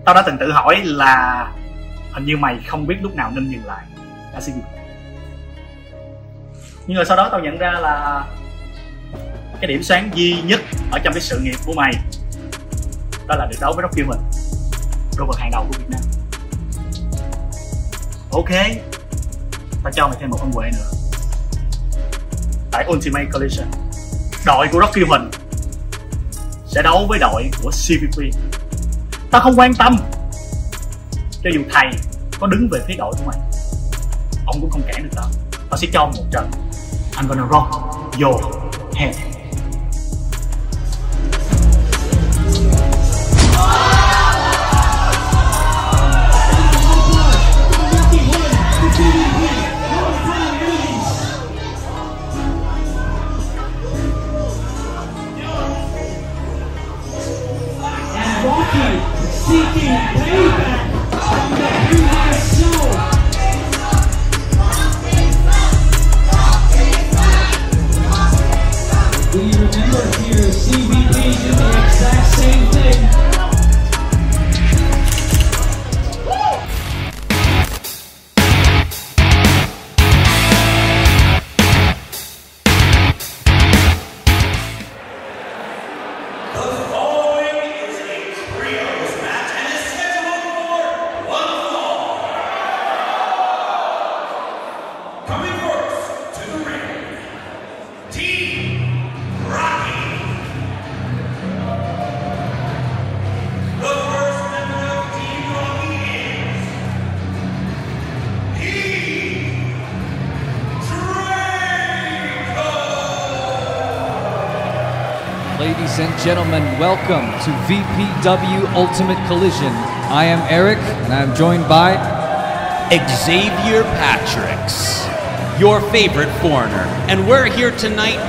Tao đã từng tự hỏi là hình như mày không biết lúc nào nên dừng lại đã CVP. Nhưng rồi sau đó tao nhận ra là cái điểm sáng duy nhất ở trong cái sự nghiệp của mày đó là được đấu với Rocky Huỳnh, đô vật hàng đầu của Việt Nam. Ok, tao cho mày thêm một ân huệ nữa. Tại Ultimate Collision, đội của Rocky Huỳnh sẽ đấu với đội của CVP. Tao không quan tâm cho dù thầy có đứng về phía đội của mày, ông cũng không cản được tao. Tao sẽ cho một trận. I'm gonna rock your head. Seeking payback from the previous show. Do you remember here, CVP did the exact same thing? Ladies and gentlemen, welcome to VPW Ultimate Collision. I am Eric, and I'm joined by Xavier Patricks, your favorite foreigner. And we're here tonight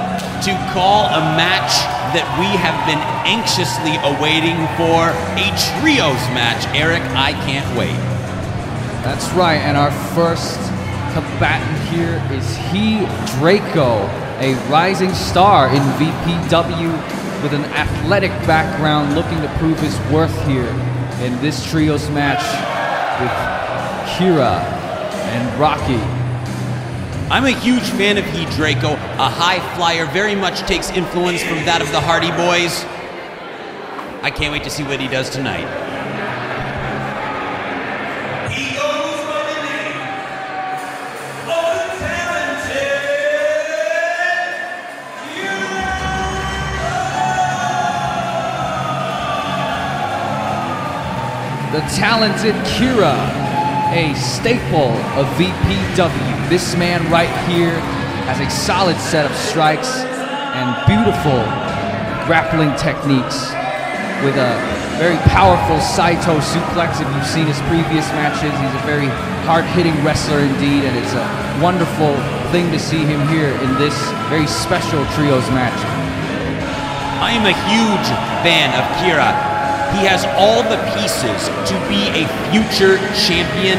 to call a match that we have been anxiously awaiting for, a trios match. Eric, I can't wait. That's right, and our first combatant here is Draco, a rising star in VPW with an athletic background, looking to prove his worth here in this trios match with Kira and Rocky. I'm a huge fan of Draco, a high flyer, very much takes influence from that of the Hardy Boys. I can't wait to see what he does tonight. The talented Kira, a staple of VPW. This man right here has a solid set of strikes and beautiful grappling techniques with a very powerful Saito suplex. If you've seen his previous matches, he's a very hard-hitting wrestler indeed, and it's a wonderful thing to see him here in this very special trios match. I am a huge fan of Kira. He has all the pieces to be a future champion,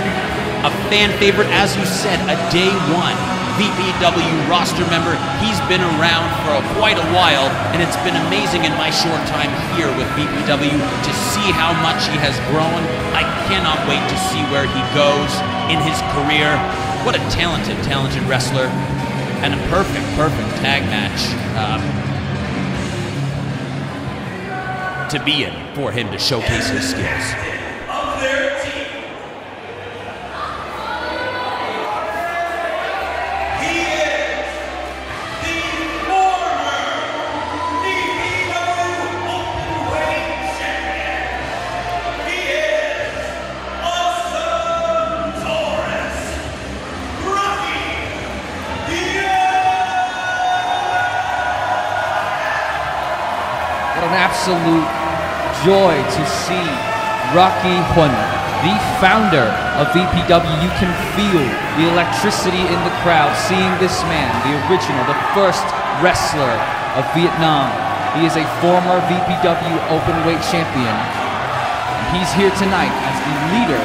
a fan favorite, as you said, a day one VPW roster member. He's been around for quite a while, and it's been amazing in my short time here with VPW to see how much he has grown. I cannot wait to see where he goes in his career. What a talented wrestler, and a perfect tag match to be in for him to showcase his skills. What an absolute joy to see Rocky Huỳnh, the founder of VPW. You can feel the electricity in the crowd seeing this man, the original, the first wrestler of Vietnam. He is a former VPW openweight champion. He's here tonight as the leader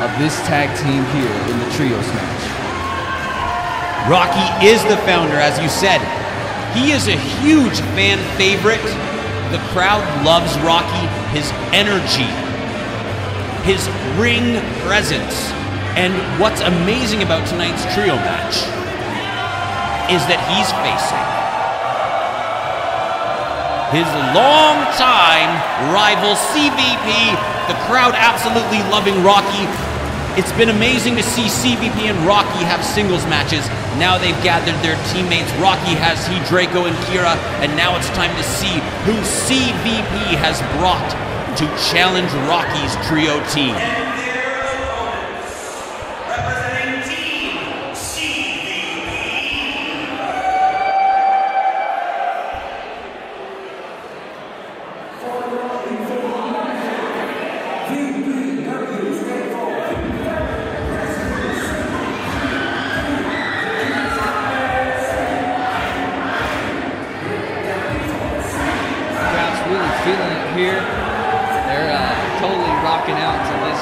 of this tag team here in the trios match. Rocky is the founder, as you said. He is a huge fan favorite. The crowd loves Rocky, his energy, his ring presence. And what's amazing about tonight's trio match is that he's facing his longtime rival, CVP. The crowd absolutely loving Rocky. It's been amazing to see CVP and Rocky have singles matches. Now they've gathered their teammates. Rocky has Draco and Kira, and now it's time to see who CVP has brought to challenge Rocky's trio team. Feeling it here. They're totally rocking out to this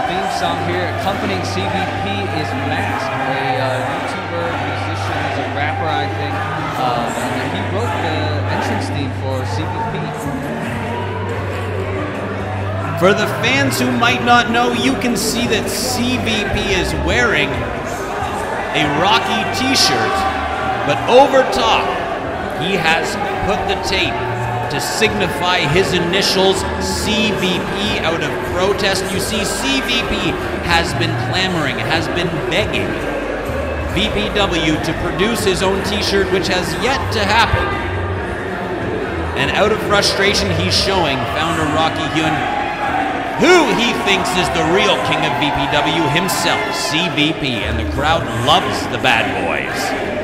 theme song here. Accompanying CVP is Mask, a YouTuber, musician, he's a rapper, I think. And he wrote the entrance theme for CVP. For the fans who might not know, you can see that CVP is wearing a Rocky t-shirt, but over top, he has put the tape to signify his initials, CVP, out of protest. You see, CVP has been clamoring, has been begging VPW to produce his own t-shirt, which has yet to happen. And out of frustration, he's showing founder Rocky Huỳnh who he thinks is the real king of VPW himself, CVP, and the crowd loves the bad boys.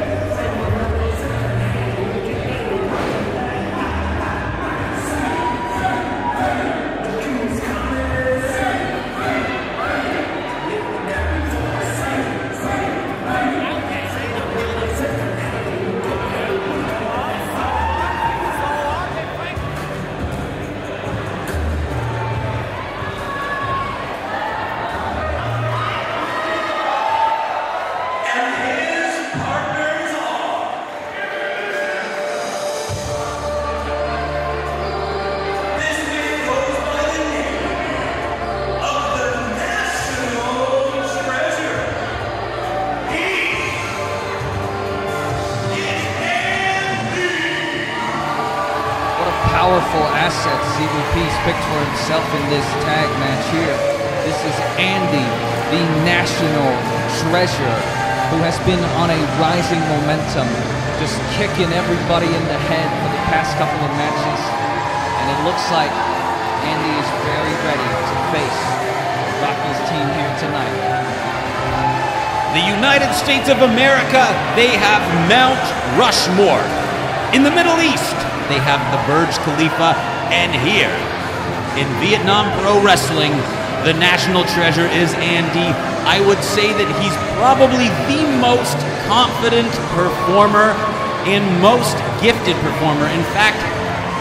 Powerful asset CVP's picked for himself in this tag match here. This is Andy, the national treasure, who has been on a rising momentum, just kicking everybody in the head for the past couple of matches. And it looks like Andy is very ready to face Rocky's team here tonight. The United States of America, they have Mount Rushmore. In the Middle East, they have the Burj Khalifa, and here in Vietnam Pro Wrestling, the national treasure is Andy. I would say that he's probably the most confident performer and most gifted performer. In fact,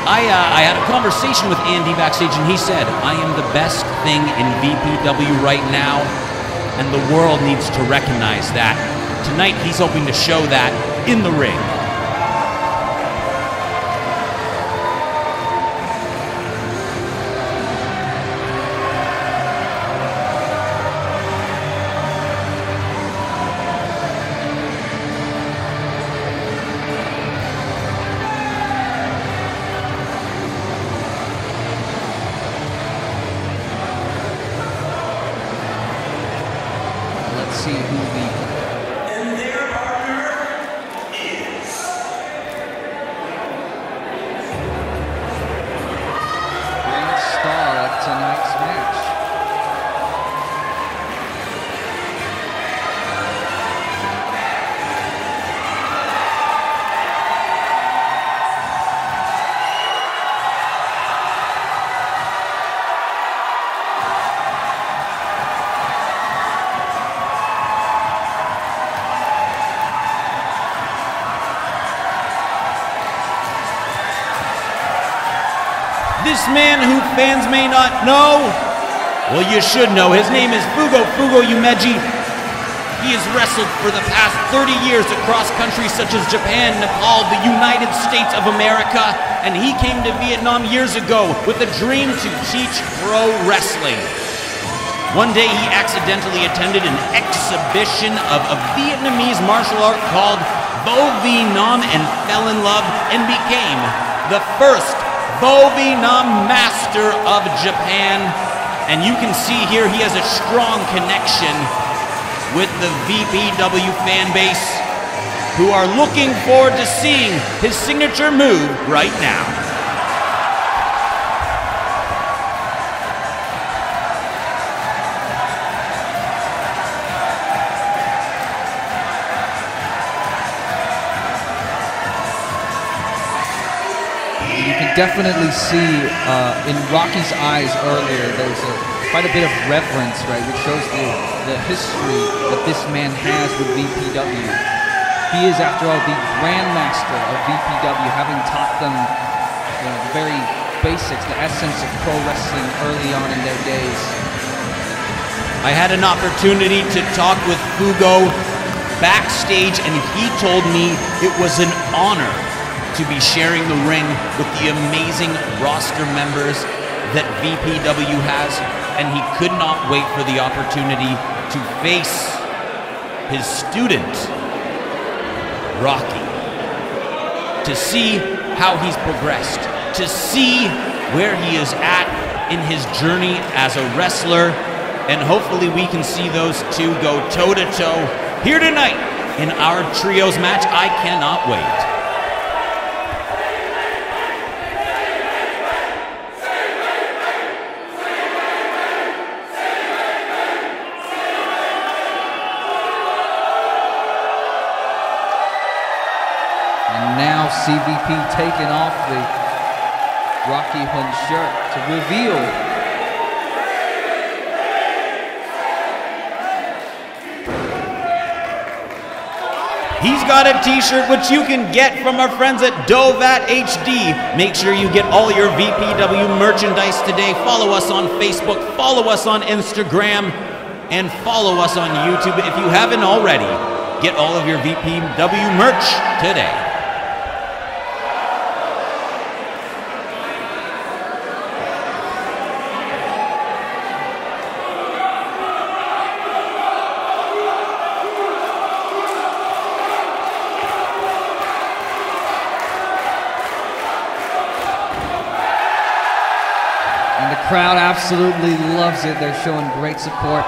I had a conversation with Andy backstage, and he said, I am the best thing in VPW right now, and the world needs to recognize that. Tonight, he's hoping to show that in the ring. See who the And their partner is grand star of tonight's match. This man who fans may not know, well, you should know. His name is Fugo Umeji. He has wrestled for the past 30 years across countries such as Japan, Nepal, the United States of America. and he came to Vietnam years ago with a dream to teach pro wrestling. One day he accidentally attended an exhibition of a Vietnamese martial art called Vo Vi Nam and fell in love and became the first Vo Vi Nam master of Japan. And you can see here he has a strong connection with the VPW fan base, who are looking forward to seeing his signature move right now. You can definitely see in Rocky's eyes earlier, there's quite a bit of reverence, right, which shows the history that this man has with VPW. He is, after all, the grandmaster of VPW, having taught them the very basics, the essence of pro wrestling early on in their days. I had an opportunity to talk with Fugo backstage, and he told me it was an honor to be sharing the ring with the amazing roster members that VPW has, and he could not wait for the opportunity to face his student, Rocky, to see how he's progressed, to see where he is at in his journey as a wrestler, and hopefully we can see those two go toe-to-toe here tonight in our trios match. I cannot wait. Now CVP taking off the Rocky Huỳnh shirt to reveal he's got a t-shirt which you can get from our friends at Dovat HD. Make sure you get all your VPW merchandise today. Follow us on Facebook, follow us on Instagram, and follow us on YouTube. If you haven't already, get all of your VPW merch today. and the crowd absolutely loves it. They're showing great support.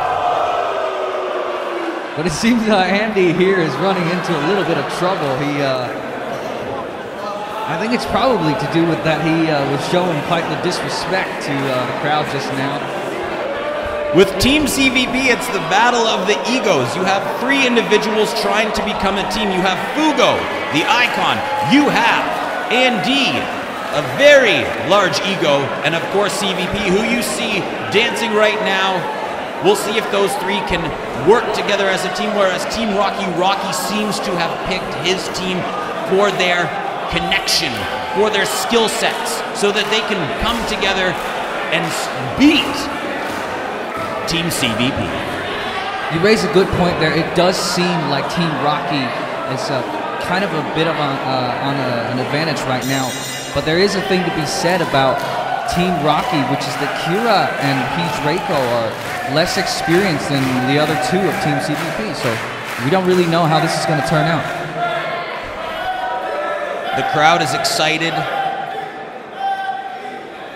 But it seems Andy here is running into a little bit of trouble. I think it's probably to do with that he was showing quite the disrespect to the crowd just now. With Team CVP, it's the battle of the egos. You have three individuals trying to become a team. You have Fugo, the icon. You have Andy, a very large ego. And of course CVP, who you see dancing right now. We'll see if those three can work together as a team, whereas Team Rocky seems to have picked his team for their connection, for their skill sets, so that they can come together and beat Team CVP. You raise a good point there. It does seem like Team Rocky is kind of a bit of on an advantage right now, but there is a thing to be said about Team Rocky, which is that Kira and Draco are less experienced than the other two of Team CVP, so we don't really know how this is going to turn out. The crowd is excited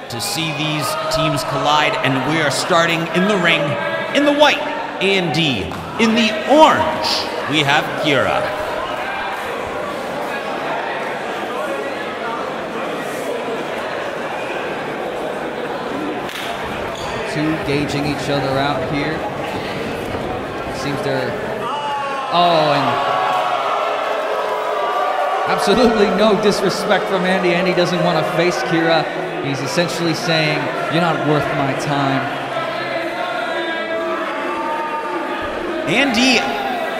to see these teams collide, and we are starting in the ring. In the white, Andy. In the orange, we have Kira. Two gauging each other out here. Seems they're... Oh, and absolutely no disrespect from Andy. Andy doesn't want to face Kira. He's essentially saying, you're not worth my time. Andy,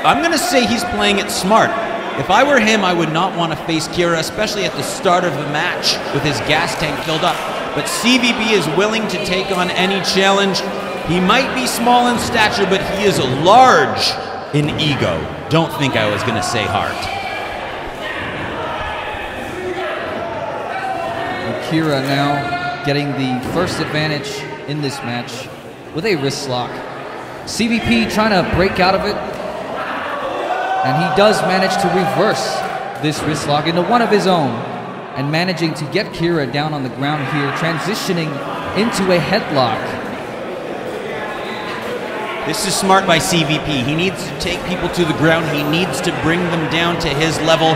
I'm going to say he's playing it smart. If I were him, I would not want to face Kira, especially at the start of the match with his gas tank filled up. But CVP is willing to take on any challenge. He might be small in stature, but he is large in ego. Don't think I was going to say heart. Kira now getting the first advantage in this match with a wrist lock. CVP trying to break out of it, and he does manage to reverse this wrist lock into one of his own, and managing to get Kira down on the ground here, transitioning into a headlock. This is smart by CVP. He needs to take people to the ground. He needs to bring them down to his level.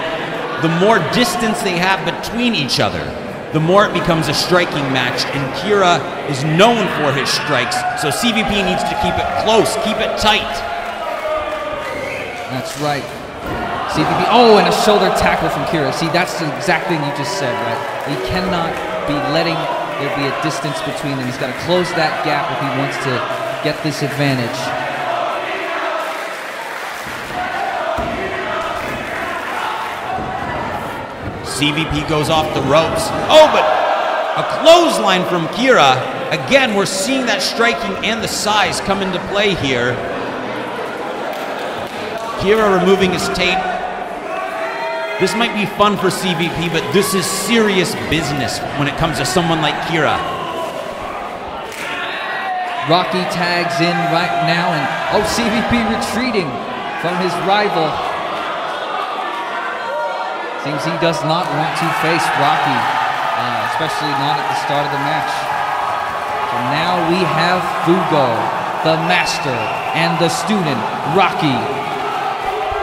The more distance they have between each other, the more it becomes a striking match, and Kira is known for his strikes, so CVP needs to keep it close, keep it tight. That's right. CVP, oh, and a shoulder tackle from Kira. See, that's the exact thing you just said, right? He cannot be letting there be a distance between them. He's got to close that gap if he wants to get this advantage. CVP goes off the ropes. Oh, but a clothesline from Kira. Again, we're seeing that striking and the size come into play here. Kira removing his tape. This might be fun for CVP, but this is serious business when it comes to someone like Kira. Rocky tags in right now, and oh, CVP retreating from his rival. Seems he does not want to face Rocky, especially not at the start of the match. So now we have Fugo, the master, and the student, Rocky.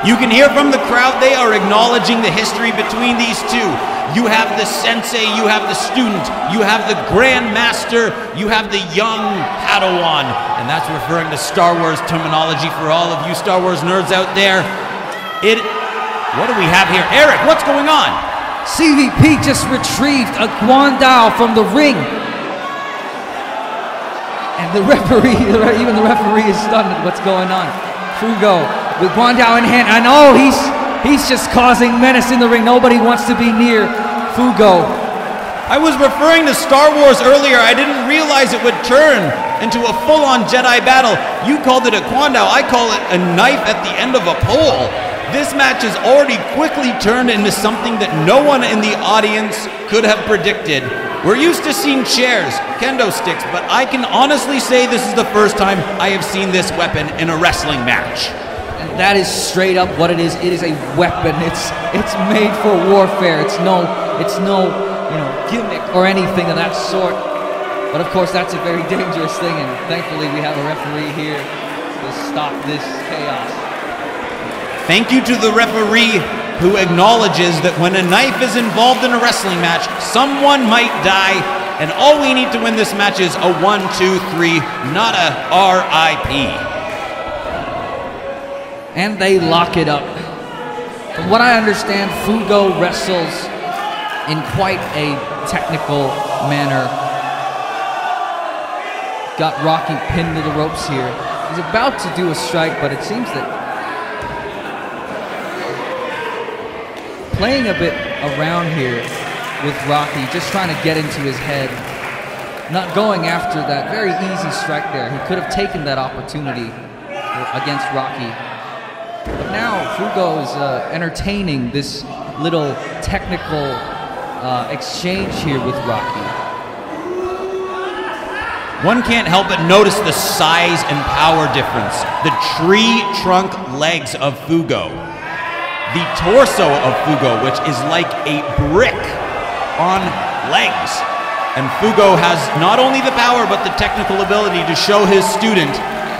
You can hear from the crowd, they are acknowledging the history between these two. You have the sensei, you have the student, you have the grand master, you have the young Padawan. And that's referring to Star Wars terminology for all of you Star Wars nerds out there. What do we have here? Eric, what's going on? CVP just retrieved a Guandao from the ring. And the referee, even the referee is stunned at what's going on. Fugo with Guandao in hand. I know he's just causing menace in the ring. Nobody wants to be near Fugo. I was referring to Star Wars earlier. I didn't realize it would turn into a full-on Jedi battle. You called it a Guandao. I call it a knife at the end of a pole. This match has already quickly turned into something that no one in the audience could have predicted. We're used to seeing chairs, kendo sticks, but I can honestly say this is the first time I have seen this weapon in a wrestling match. And that is straight up what it is. It is a weapon. It's made for warfare. It's no gimmick or anything of that sort. But of course, that's a very dangerous thing, and thankfully we have a referee here to stop this chaos. Thank you to the referee who acknowledges that when a knife is involved in a wrestling match, someone might die, and all we need to win this match is a 1, 2, 3, not a RIP. And they lock it up. From what I understand, Fugo wrestles in quite a technical manner. Got Rocky pinned to the ropes here. He's about to do a strike, but it seems that playing a bit around here with Rocky, just trying to get into his head. Not going after that very easy strike there. He could have taken that opportunity against Rocky. But now Fugo is entertaining this little technical exchange here with Rocky. One can't help but notice the size and power difference. The tree trunk legs of Fugo. The torso of Fugo, which is like a brick on legs. And Fugo has not only the power, but the technical ability to show his student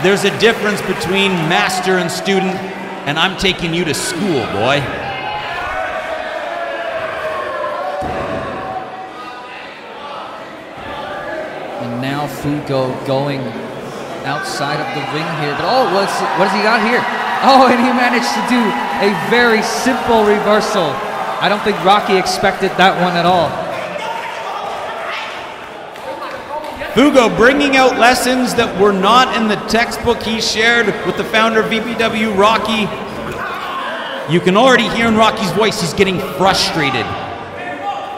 there's a difference between master and student, and I'm taking you to school, boy. And now Fugo going outside of the ring here. But oh, what has he got here? Oh, and he managed to do a very simple reversal. I don't think Rocky expected that one at all. Fugo bringing out lessons that were not in the textbook he shared with the founder of VPW, Rocky. You can already hear in Rocky's voice he's getting frustrated.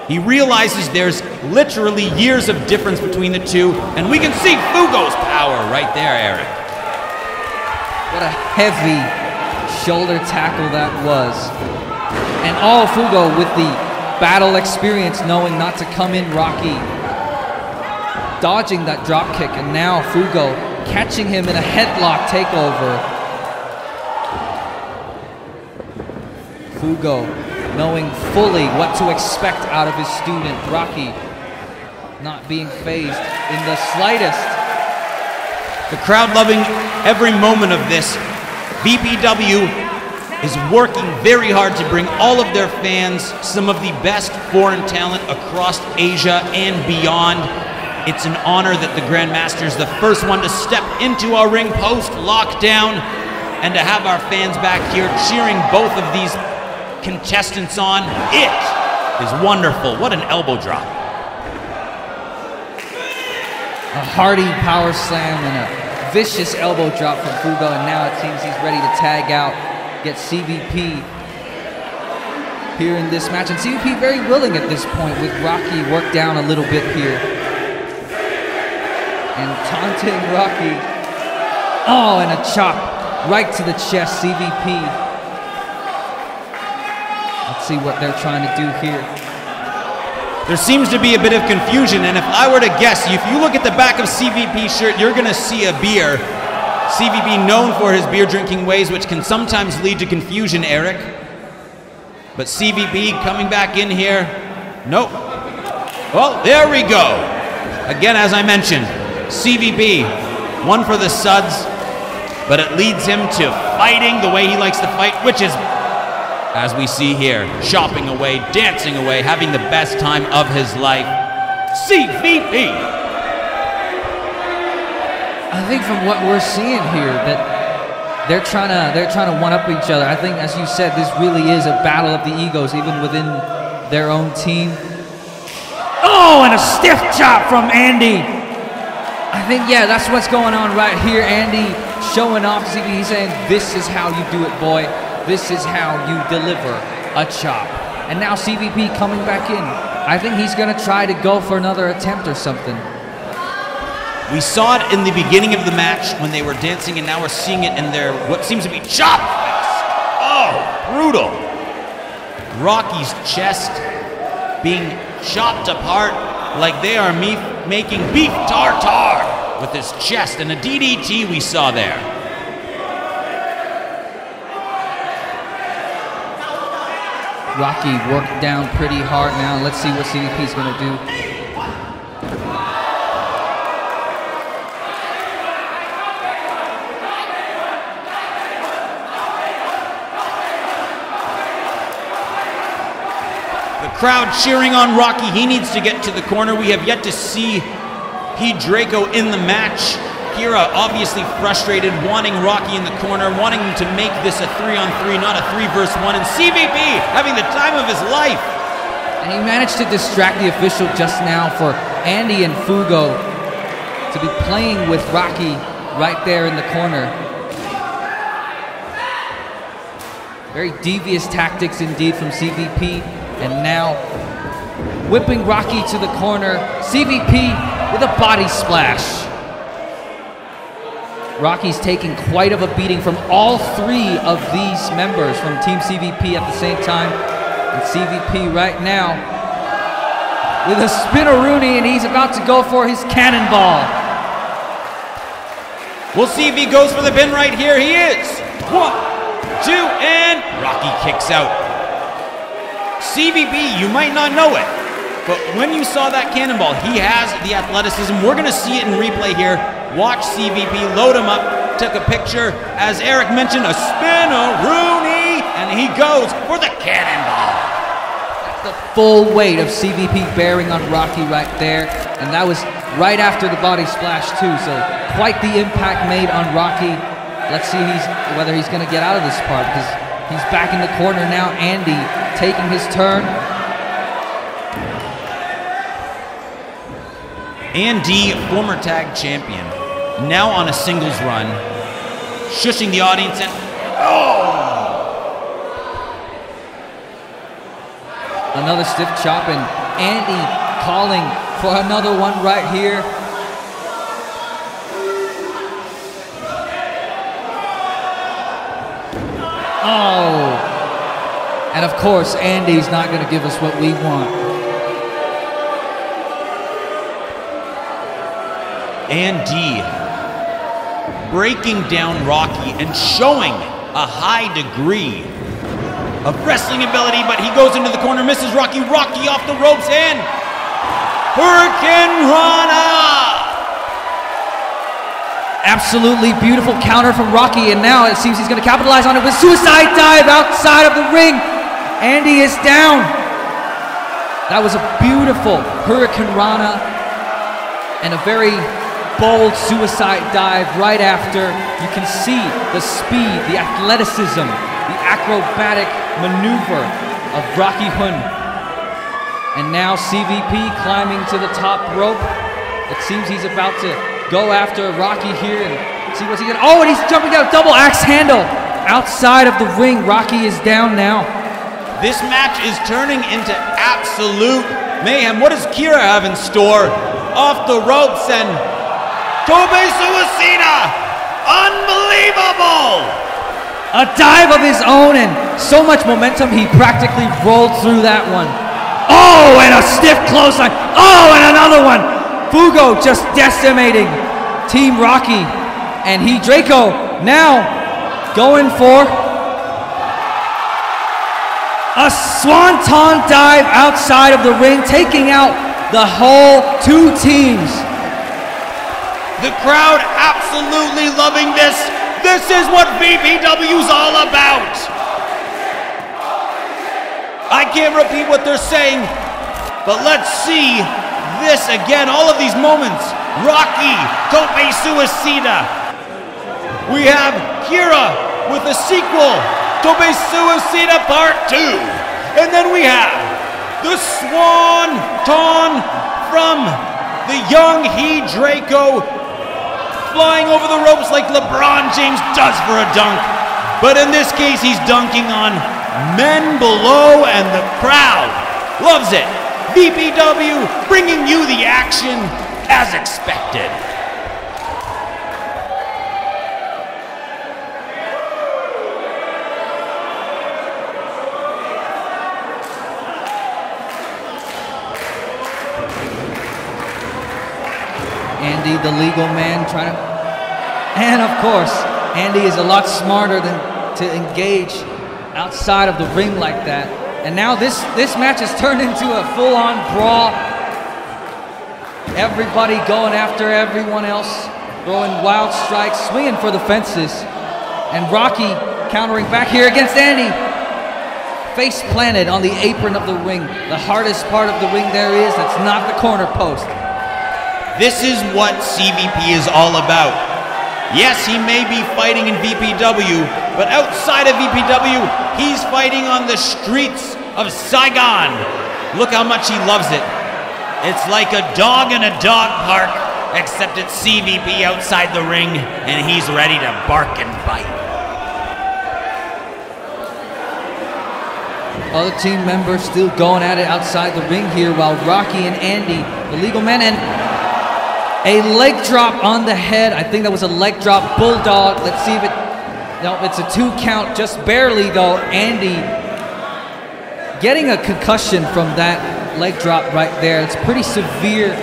He realizes there's literally years of difference between the two, and we can see Fugo's power right there, Eric. What a heavy shoulder tackle that was. And all Fugo with the battle experience knowing not to come in Rocky. Dodging that drop kick, and now Fugo catching him in a headlock takeover. Fugo knowing fully what to expect out of his student. Rocky not being phased in the slightest. The crowd loving every moment of this. VPW is working very hard to bring all of their fans some of the best foreign talent across Asia and beyond. It's an honor that the Grandmaster is the first one to step into our ring post-lockdown, and to have our fans back here cheering both of these contestants on. It is wonderful. What an elbow drop. A hearty power slam and a vicious elbow drop from Fugo, and now it seems he's ready to tag out, get CVP here in this match. And CVP very willing at this point with Rocky worked down a little bit here. And taunting Rocky. Oh, and a chop right to the chest, CVP. Let's see what they're trying to do here. There seems to be a bit of confusion, and if I were to guess, if you look at the back of CVP's shirt, you're going to see a beer. CVP known for his beer drinking ways, which can sometimes lead to confusion, Eric. But CVP coming back in here. Nope. Well, there we go. Again, as I mentioned, CVP, one for the suds, but it leads him to fighting the way he likes to fight, which is, as we see here, chopping away, dancing away, having the best time of his life. CVP! I think from what we're seeing here that they're trying to one-up each other. I think, as you said, this really is a battle of the egos, even within their own team. Oh, and a stiff chop from Andy. I think, yeah, that's what's going on right here. Andy showing off to CVP. He's saying, this is how you do it, boy. This is how you deliver a chop. And now CVP coming back in. I think he's going to try to go for another attempt or something. We saw it in the beginning of the match when they were dancing, and now we're seeing it in their what seems to be chop fest. Oh, brutal. Rocky's chest being chopped apart like they are making beef tartare with his chest, and a DDT we saw there. Rocky worked down pretty hard now. Let's see what CVP is going to do. The crowd cheering on Rocky. He needs to get to the corner. We have yet to see Draco in the match. Kira obviously frustrated, wanting Rocky in the corner, wanting him to make this a 3-on-3, not a 3-versus-1, and CVP having the time of his life. And he managed to distract the official just now for Andy and Fugo to be playing with Rocky right there in the corner. Very devious tactics indeed from CVP, and now whipping Rocky to the corner. CVP with a body splash. Rocky's taking quite of a beating from all three of these members from Team CVP at the same time. And CVP right now with a spin-a-rooney, and he's about to go for his cannonball. We'll see if he goes for the pin right here. He is. 1, 2, and Rocky kicks out. CVP, you might not know it, but when you saw that cannonball, he has the athleticism. We're going to see it in replay here. Watch CVP load him up, took a picture, as Eric mentioned, a spin-a-rooney, and he goes for the cannonball. That's the full weight of CVP bearing on Rocky right there, and that was right after the body splash too, so quite the impact made on Rocky. Let's see whether he's going to get out of this part, because he's back in the corner now. Andy taking his turn. Andy, former tag champion, now on a singles run, shushing the audience, and another stiff chop, and Andy calling for another one right here. Oh, And of course, Andy's not going to give us what we want. Andy breaking down Rocky and showing a high degree of wrestling ability, but he goes into the corner, misses Rocky. Rocky off the ropes and Hurricane Rana! Absolutely beautiful counter from Rocky, and now it seems he's going to capitalize on it with suicide dive outside of the ring. Andy is down. That was a beautiful Hurricane Rana and a very bold suicide dive right after. You can see the speed, the athleticism, the acrobatic maneuver of Rocky Huỳnh. And now CVP climbing to the top rope. It seems he's about to go after Rocky here and see what's he gonna. Oh, and he's jumping down, double axe handle outside of the ring. Rocky is down now. This match is turning into absolute mayhem. What does Kira have in store? Off the ropes and Tobe Suicida! Unbelievable! A dive of his own and so much momentum, he practically rolled through that one. Oh, and a stiff clothesline. Oh, and another one. Fugo just decimating Team Rocky. And Draco now going for a swanton dive outside of the ring, taking out the whole two teams. The crowd absolutely loving this. This is what VPW's all about. I can't repeat what they're saying, but let's see this again. All of these moments. Rocky, Tope Suicida. We have Kira with a sequel, Tope Suicida Part 2. And then we have the Swanton from the young Draco, flying over the ropes like LeBron James does for a dunk. But in this case, he's dunking on men below, and the crowd loves it. VPW bringing you the action as expected. Andy, the legal man, trying to... And of course, Andy is a lot smarter than to engage outside of the ring like that. And now this match has turned into a full-on brawl. Everybody going after everyone else, throwing wild strikes, swinging for the fences. And Rocky countering back here against Andy. Face planted on the apron of the ring. The hardest part of the ring there is, that's not the corner post. This is what CVP is all about. Yes, he may be fighting in VPW, but outside of VPW, he's fighting on the streets of Saigon. Look how much he loves it. It's like a dog in a dog park, except it's CVP outside the ring, and he's ready to bark and bite. Other team members still going at it outside the ring here, while Rocky and Andy, the legal men, and a leg drop on the head. I think that was a leg drop bulldog. Let's see if it... No, it's a 2 count, just barely though. Andy getting a concussion from that leg drop right there. It's pretty severe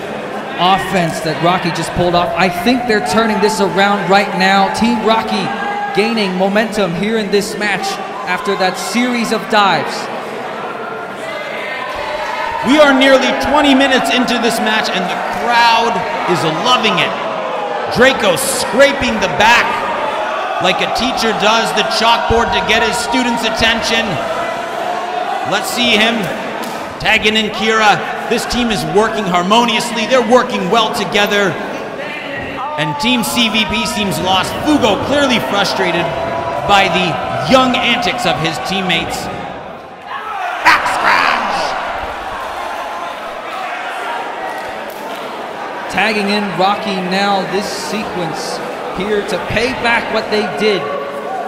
offense that Rocky just pulled off. I think they're turning this around right now. Team Rocky gaining momentum here in this match after that series of dives. We are nearly 20 minutes into this match and the crowd is loving it. Draco scraping the back like a teacher does the chalkboard to get his students' attention. Let's see him tagging in Kira. This team is working harmoniously. They're working well together. And Team CVP seems lost. Fugo clearly frustrated by the young antics of his teammates. Back scratch! Tagging in Rocky now, this sequence here to pay back what they did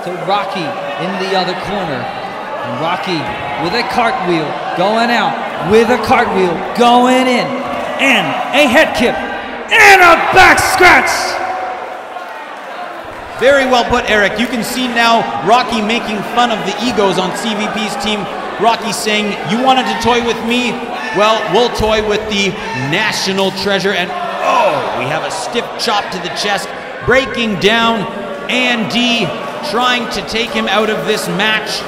to Rocky in the other corner. And Rocky with a cartwheel going out, with a cartwheel going in, and a head kick, and a back scratch! Very well put, Eric. You can see now Rocky making fun of the egos on CVP's team. Rocky's saying, you wanted to toy with me? Well, we'll toy with the national treasure. And oh, we have a stiff chop to the chest, breaking down Andy, trying to take him out of this match.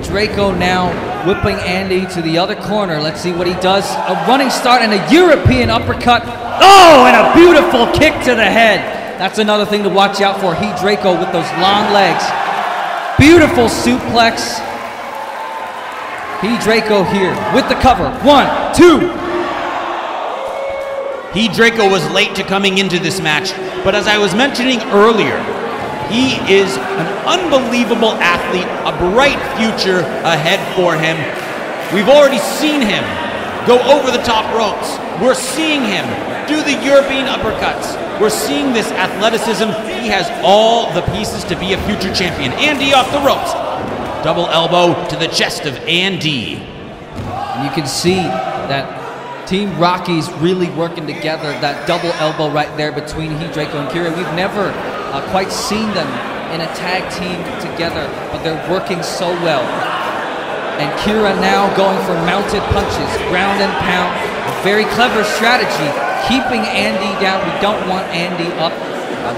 Draco now whipping Andy to the other corner. Let's see what he does. A running start and a European uppercut. Oh, and a beautiful kick to the head. That's another thing to watch out for. Draco with those long legs. Beautiful suplex. Draco here with the cover. 1, 2. Draco was late to coming into this match, but as I was mentioning earlier, he is an unbelievable athlete, a bright future ahead for him. We've already seen him go over the top ropes. We're seeing him do the European uppercuts. We're seeing this athleticism. He has all the pieces to be a future champion. Andy off the ropes. Double elbow to the chest of Andy. And you can see that Team Rocky's really working together. That double elbow right there between Draco and Kira. We've never quite seen them in a tag team together, but they're working so well. And Kira now going for mounted punches, ground and pound. A very clever strategy, keeping Andy down. We don't want Andy up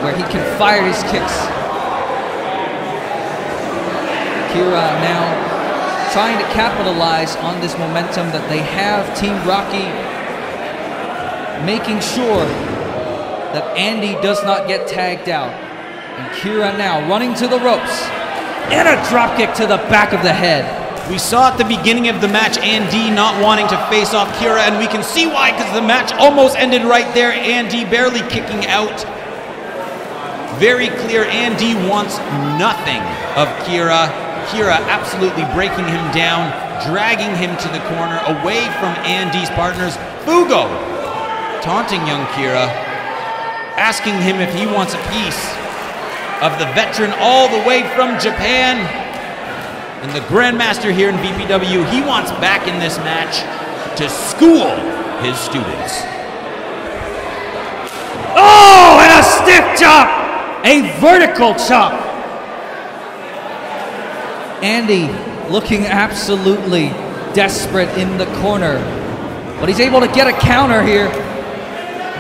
where he can fire his kicks. Kira now trying to capitalize on this momentum that they have. Team Rocky making sure that Andy does not get tagged out. And Kira now running to the ropes. And a dropkick to the back of the head. We saw at the beginning of the match Andy not wanting to face off Kira, and we can see why, because the match almost ended right there. Andy barely kicking out. Very clear Andy wants nothing of Kira. Kira absolutely breaking him down, dragging him to the corner, away from Andy's partners. Fugo taunting young Kira, asking him if he wants a piece of the veteran all the way from Japan. And the Grandmaster here in VPW, he wants back in this match to school his students. Oh, and a stiff chop! A vertical chop! Andy looking absolutely desperate in the corner. But he's able to get a counter here.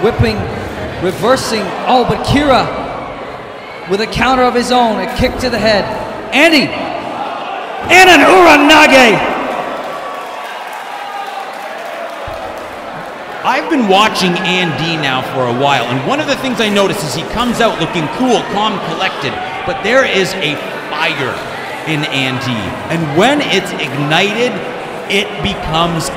Whipping, reversing. Oh, but Kira with a counter of his own. A kick to the head. Andy! And an Uranage! I've been watching Andy now for a while, and one of the things I notice is he comes out looking cool, calm, collected, but there is a fire in Andy, and when it's ignited, it becomes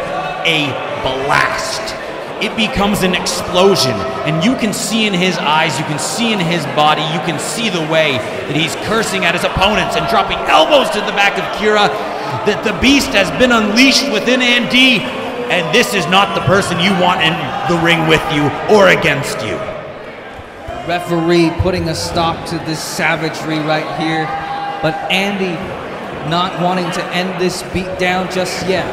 a blast. It becomes an explosion, and you can see in his eyes, you can see in his body, you can see the way that he's cursing at his opponents and dropping elbows to the back of Kira, that the beast has been unleashed within Andy, and this is not the person you want in the ring with you or against you. Referee putting a stop to this savagery right here, but Andy not wanting to end this beatdown just yet.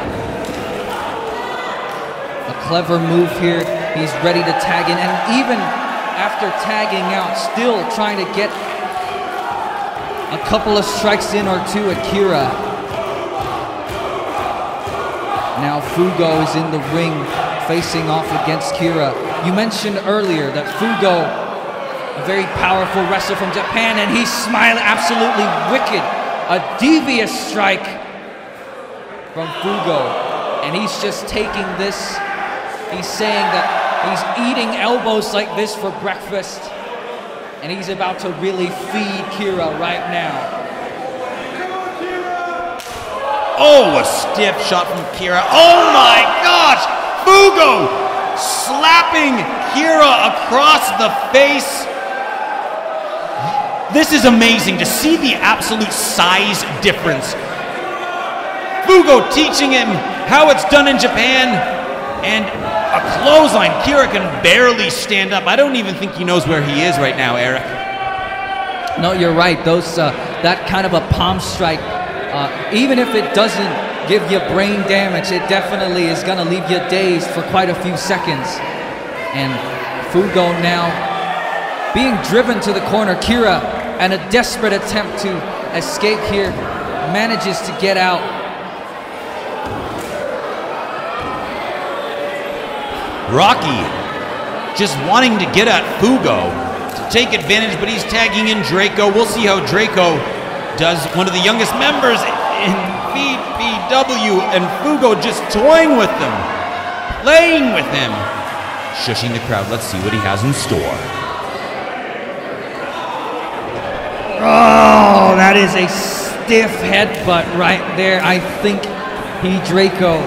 A clever move here. He's ready to tag in, and even after tagging out, still trying to get a couple of strikes in or two at Kira. Now Fugo is in the ring facing off against Kira. You mentioned earlier that Fugo, a very powerful wrestler from Japan, and he's smiling, absolutely wicked. A devious strike from Fugo, and he's just taking this. He's saying that he's eating elbows like this for breakfast, and he's about to really feed Kira right now. Oh, a stiff shot from Kira. Oh my gosh! Fugo slapping Kira across the face. This is amazing to see the absolute size difference. Fugo teaching him how it's done in Japan, and a clothesline. Kira can barely stand up. I don't even think he knows where he is right now, Eric. No, you're right. Those that kind of a palm strike, even if it doesn't give you brain damage, it definitely is going to leave you dazed for quite a few seconds. And Fugo now being driven to the corner. Kira, and a desperate attempt to escape here, manages to get out. Rocky just wanting to get at Fugo to take advantage, but he's tagging in Draco. We'll see how Draco does. One of the youngest members in VPW, and Fugo just toying with them, playing with him, shushing the crowd. Let's see what he has in store. Oh, that is a stiff headbutt right there. I think Draco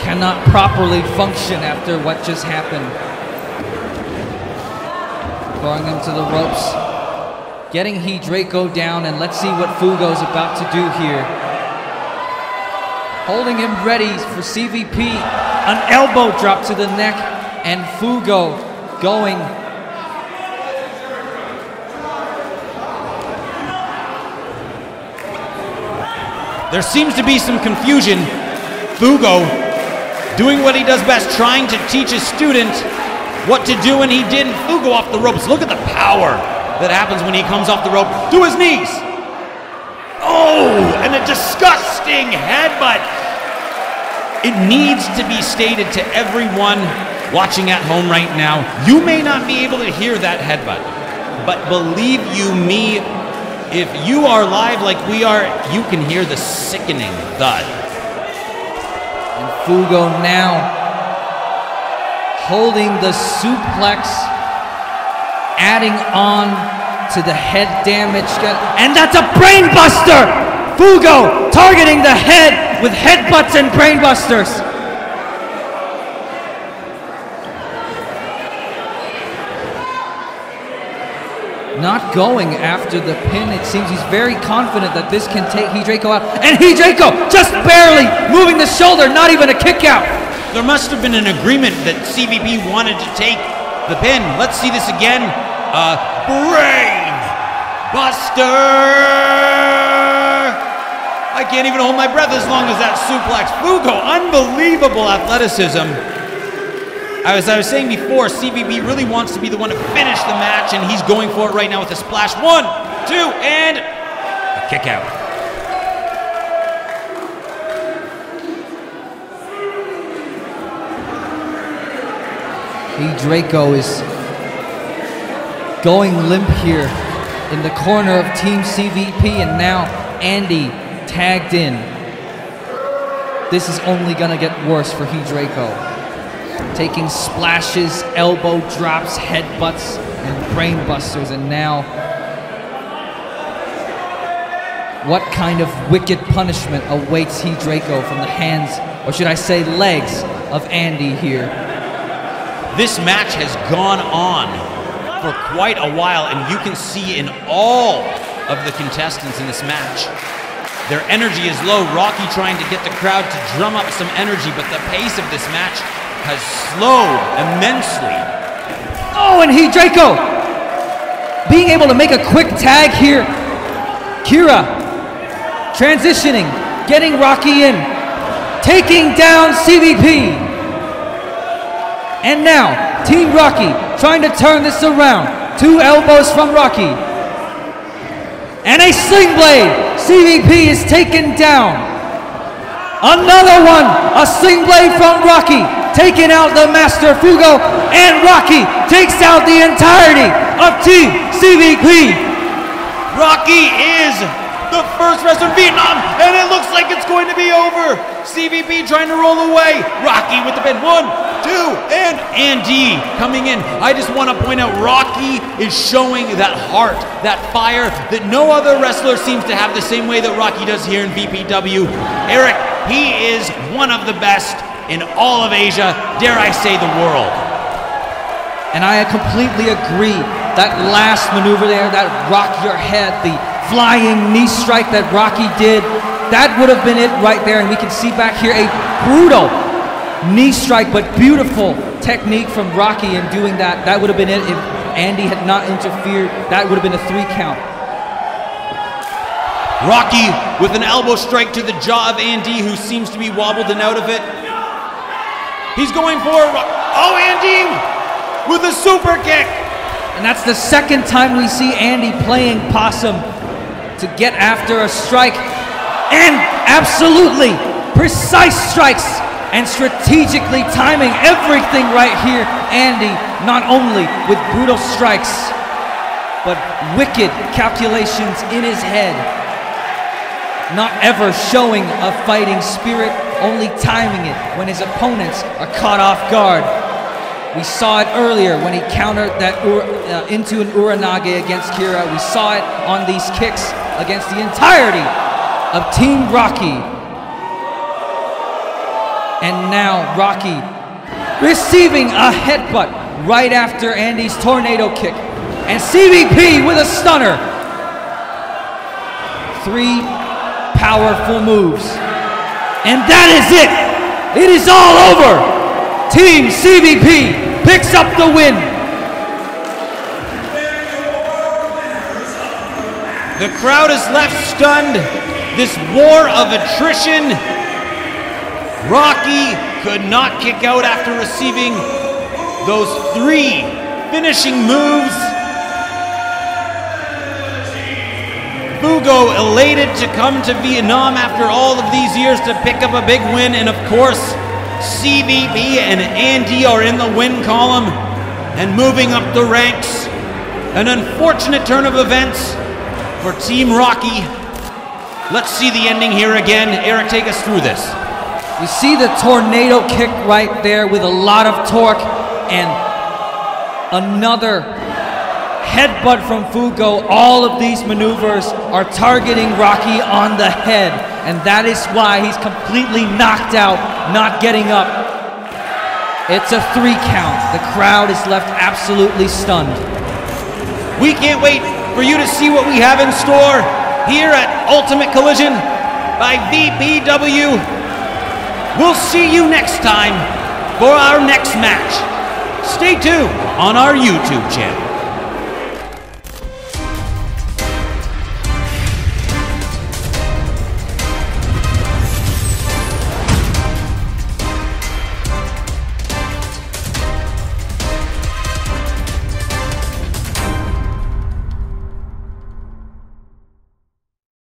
cannot properly function after what just happened. Throwing him to the ropes. Getting Draco down, and let's see what Fugo's about to do here. Holding him ready for CVP. An elbow drop to the neck, and Fugo going. There seems to be some confusion. Fugo doing what he does best, trying to teach his student what to do, and he didn't. Fugo off the ropes. Look at the power that happens when he comes off the rope to his knees. Oh, and a disgusting headbutt. It needs to be stated to everyone watching at home right now, you may not be able to hear that headbutt, but believe you me, if you are live like we are, you can hear the sickening thud. And Fugo now holding the suplex, adding on to the head damage. And that's a brain buster! Fugo targeting the head with headbutts and brain busters. Not going after the pin. It seems he's very confident that this can take Draco out. And Draco just barely moving the shoulder, not even a kick out. There must have been an agreement that CVP wanted to take the pin. Let's see this again. Brain buster. I can't even hold my breath as long as that suplex. Fugo, unbelievable athleticism. As I was saying before, CVP really wants to be the one to finish the match, and he's going for it right now with a splash. 1, 2, and a kick out. Draco is going limp here in the corner of Team CVP, and now Andy tagged in. This is only gonna get worse for Draco. Taking splashes, elbow drops, headbutts, and brain busters, and now what kind of wicked punishment awaits Draco from the hands, or should I say legs, of Andy here? This match has gone on for quite a while, and you can see in all of the contestants in this match, their energy is low. Rocky trying to get the crowd to drum up some energy, but the pace of this match has slowed immensely. Oh, and Draco being able to make a quick tag here. Kira transitioning, getting Rocky in, taking down CVP. And now, Team Rocky trying to turn this around. 2 elbows from Rocky. And a sling blade. CVP is taken down. Another one, a sling blade from Rocky, taking out the master Fugo, and Rocky takes out the entirety of Team CVP. Rocky is the first wrestler in Vietnam, and it looks like it's going to be over. CVP trying to roll away. Rocky with the pin. 1, 2, and Andy coming in. I just want to point out Rocky is showing that heart, that fire that no other wrestler seems to have the same way that Rocky does here in VPW. Eric, he is one of the best in all of Asia, dare I say the world. And I completely agree. That last maneuver there, that rock your head, the flying knee strike that Rocky did, that would have been it right there. And we can see back here a brutal knee strike, but beautiful technique from Rocky in doing that. That would have been it if Andy had not interfered. That would have been a 3 count. Rocky with an elbow strike to the jaw of Andy, who seems to be wobbled and out of it. He's going for, oh, Andy with a super kick. And that's the second time we see Andy playing possum to get after a strike, and absolutely precise strikes and strategically timing everything right here. Andy, not only with brutal strikes, but wicked calculations in his head. Not ever showing a fighting spirit, only timing it when his opponents are caught off guard. We saw it earlier when he countered that into an Uranage against Kira. We saw it on these kicks against the entirety of Team Rocky. And now Rocky receiving a headbutt right after Andy's tornado kick. And CVP with a stunner. 3 powerful moves. And that is it. It is all over. Team CVP picks up the win. The crowd is left stunned. This war of attrition. Rocky could not kick out after receiving those 3 finishing moves. Fugo elated to come to Vietnam after all of these years to pick up a big win, and of course, CVP and Andy are in the win column and moving up the ranks. An unfortunate turn of events for Team Rocky. Let's see the ending here again. Eric, take us through this. You see the tornado kick right there with a lot of torque, and another headbutt from Fugo. All of these maneuvers are targeting Rocky on the head, and that is why he's completely knocked out, not getting up. It's a 3 count. The crowd is left absolutely stunned. We can't wait for you to see what we have in store here at Ultimate Collision by VPW. We'll see you next time for our next match. Stay tuned on our YouTube channel.